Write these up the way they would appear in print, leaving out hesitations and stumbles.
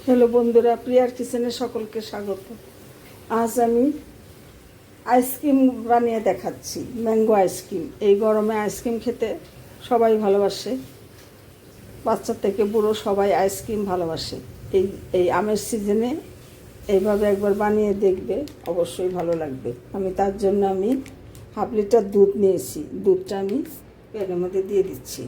Hello বন্ধুরা, প্রিয়ার কিচেনে সকলকে স্বাগত। আজ আমি আইসক্রিম বানিয়ে দেখাচ্ছি, ম্যাঙ্গো আইসক্রিম। এই গরমে আইসক্রিম খেতে সবাই ভালোবাসে, বাচ্চা থেকে বুড়ো সবাই আইসক্রিম ভালোবাসে। এই এই আমের সিজনে এইভাবে একবার বানিয়ে দেখবে, অবশ্যই ভালো লাগবে। তার জন্য আমি হাফ লিটার দুধ নিয়েছি। দুধটা আমি প্যানের মধ্যে দিয়ে দিচ্ছি।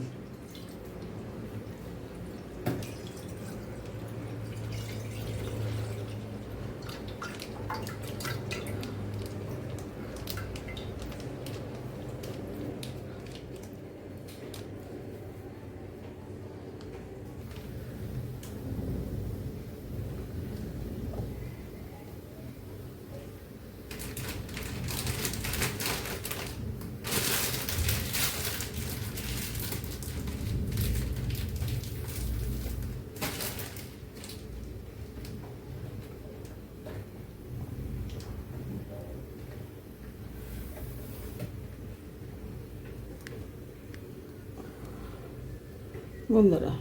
বন্ধুরা,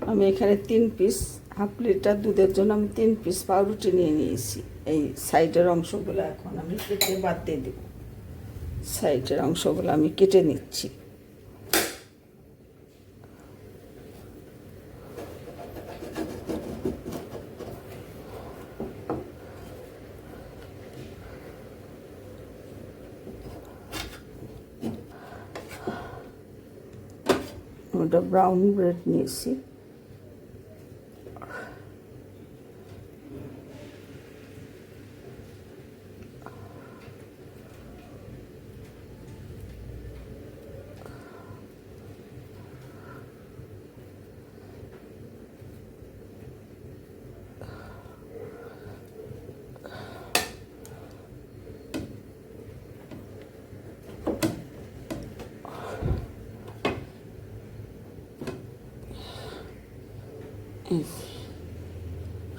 আমি এখানে 3 পিস, হাফ লিটার দুধের জন্য আমি 3 পিস পাউরুটি নিয়ে নিয়েছি। এই সাইডের অংশগুলো এখন আমি কেটে বাদ দিয়ে দেব। সাইডের অংশগুলো আমি কেটে নিচ্ছি। ওটা ব্রাউন ব্রেড নিয়েছি।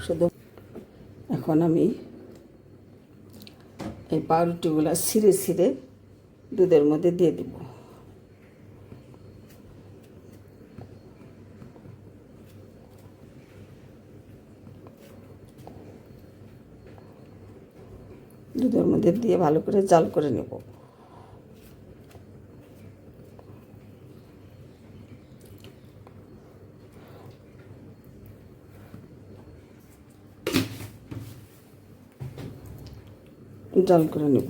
শুধু এখন আমি এই পাউরুটিগুলো ছিঁড়ে ছিঁড়ে দুধের মধ্যে দিয়ে দেব। দুধের মধ্যে দিয়ে ভালো করে জাল করে নেব। জাল করে নেব।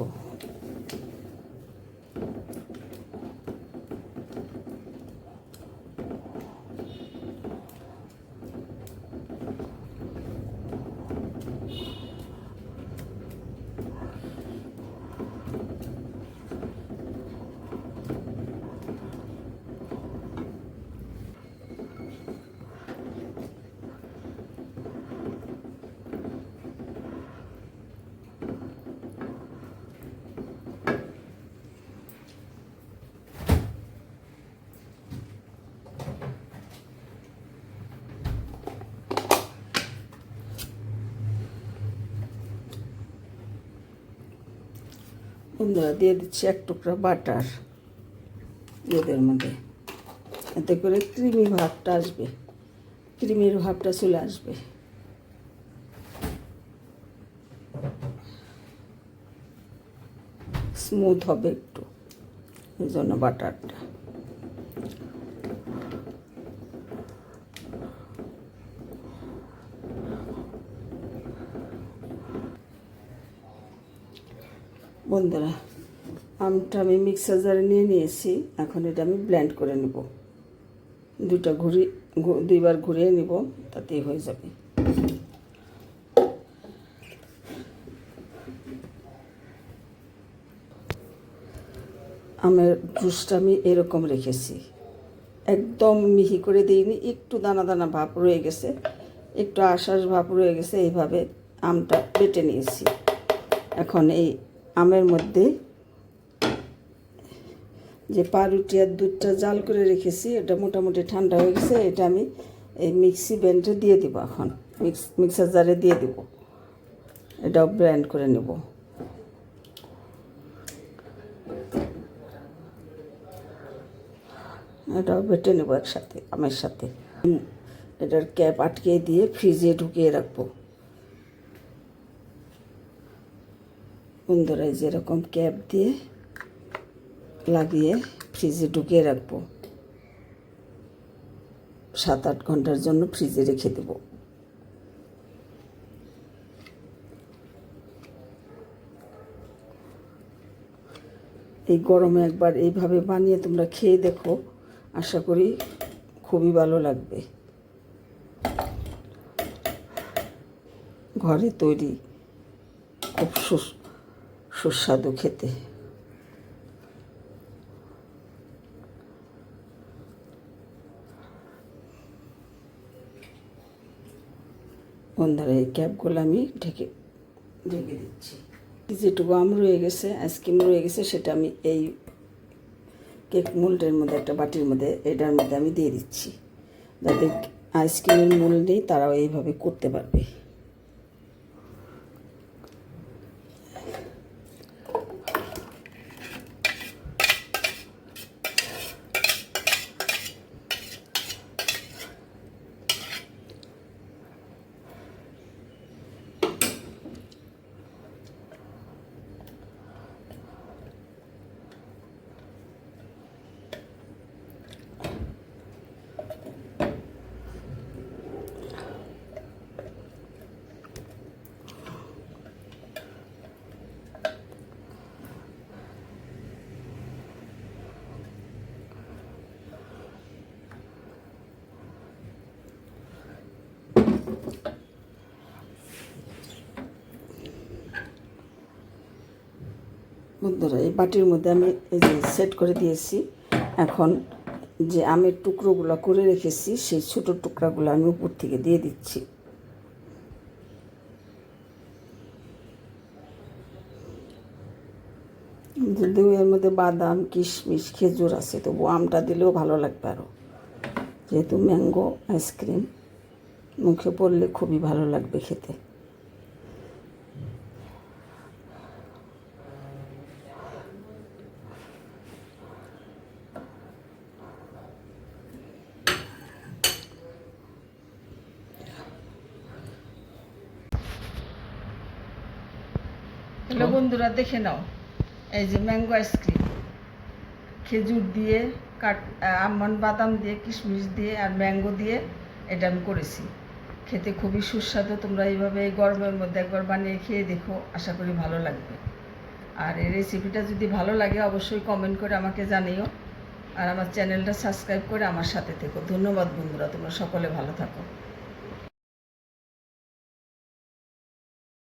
বন্ধুরা, দিয়ে দিচ্ছি 1 টুকরা বাটার দুধের মধ্যে। এতে করে ক্রিমি ভাবটা আসবে, ক্রিমির ভাবটা চলে আসবে। স্মুথ হবে একটু, এই জন্য বাটারটা। বন্ধুরা, আমটা আমি মিক্সার জারে নিয়ে নিয়েছি। এখন এটা আমি ব্লেন্ড করে নেব। দুইবার ঘুরিয়ে নেব, তাতেই হয়ে যাবে। আমের জুসটা আমি এরকম রেখেছি, একদম মিহি করে দিইনি। একটু দানা দানা ভাব রয়ে গেছে, একটু আশ্বাস ভাব রয়ে গেছে। এইভাবে আমটা বেটে নিয়েছি। এখন এই আমের মধ্যে যে পাউরুটি আর দুধটা জাল করে রেখেছি, এটা মোটামুটি ঠান্ডা হয়ে গেছে। এটা আমি এই মিক্সি ব্লেন্ডে দিয়ে দেবো। এখন মিক্সার জারে দিয়ে দেবো। এটাও ব্লেন্ড করে নেব। এটাও বেটে নেব একসাথে আমের সাথে। এটার ক্যাপ আটকে দিয়ে ফ্রিজে ঢুকিয়ে রাখবো। বন্ধুরা যেরকম ক্যাপ দিয়ে লাগিয়ে ফ্রিজে ঢুকিয়ে রাখবো, 7-8 ঘন্টার জন্য ফ্রিজে রেখে দেব। এই গরমে একবার এইভাবে বানিয়ে তোমরা খেয়ে দেখো, আশা করি খুবই ভালো লাগবে। ঘরে তৈরি, খুব সুস্বাদু খেতে। বন্ধুরা এই ক্যাপগুলো আমি ঢেকে দিচ্ছি। যেটুকু আম রয়ে গেছে, আইসক্রিম রয়ে গেছে, সেটা আমি এই কেক মোল্ডের মধ্যে, একটা বাটির মধ্যে, এটার মধ্যে আমি দিয়ে দিচ্ছি, যাতে আইসক্রিমের মোল্ড নেই তারাও এইভাবে করতে পারবে। বন্ধুরা এই বাটির মধ্যে আমি এই যে সেট করে দিয়েছি। এখন যে আমের টুকরোগুলো করে রেখেছি, সেই ছোটো টুকরাগুলো আমি উপর থেকে দিয়ে দিচ্ছি। যদিও এর মধ্যে বাদাম, কিশমিশ, খেজুর আছে, তবু আমটা দিলেও ভালো লাগবে আরও, যেহেতু ম্যাঙ্গো আইসক্রিম মুখে পড়লে খুবই ভালো লাগবে খেতে। হ্যালো বন্ধুরা, দেখে নাও, এই যে ম্যাঙ্গো আইসক্রিম, খেজুর দিয়ে, আমন্ড বাদাম দিয়ে, কিশমিশ দিয়ে আর ম্যাঙ্গো দিয়ে এটা আমি করেছি। খেতে খুবই সুস্বাদু। তোমরা এইভাবে এই গরমের মধ্যে একবার বানিয়ে খেয়ে দেখো, আশা করি ভালো লাগবে। আর এই রেসিপিটা যদি ভালো লাগে অবশ্যই কমেন্ট করে আমাকে জানিও, আর আমার চ্যানেলটা সাবস্ক্রাইব করে আমার সাথে থেকো। ধন্যবাদ বন্ধুরা, তোমরা সকলে ভালো থাকো।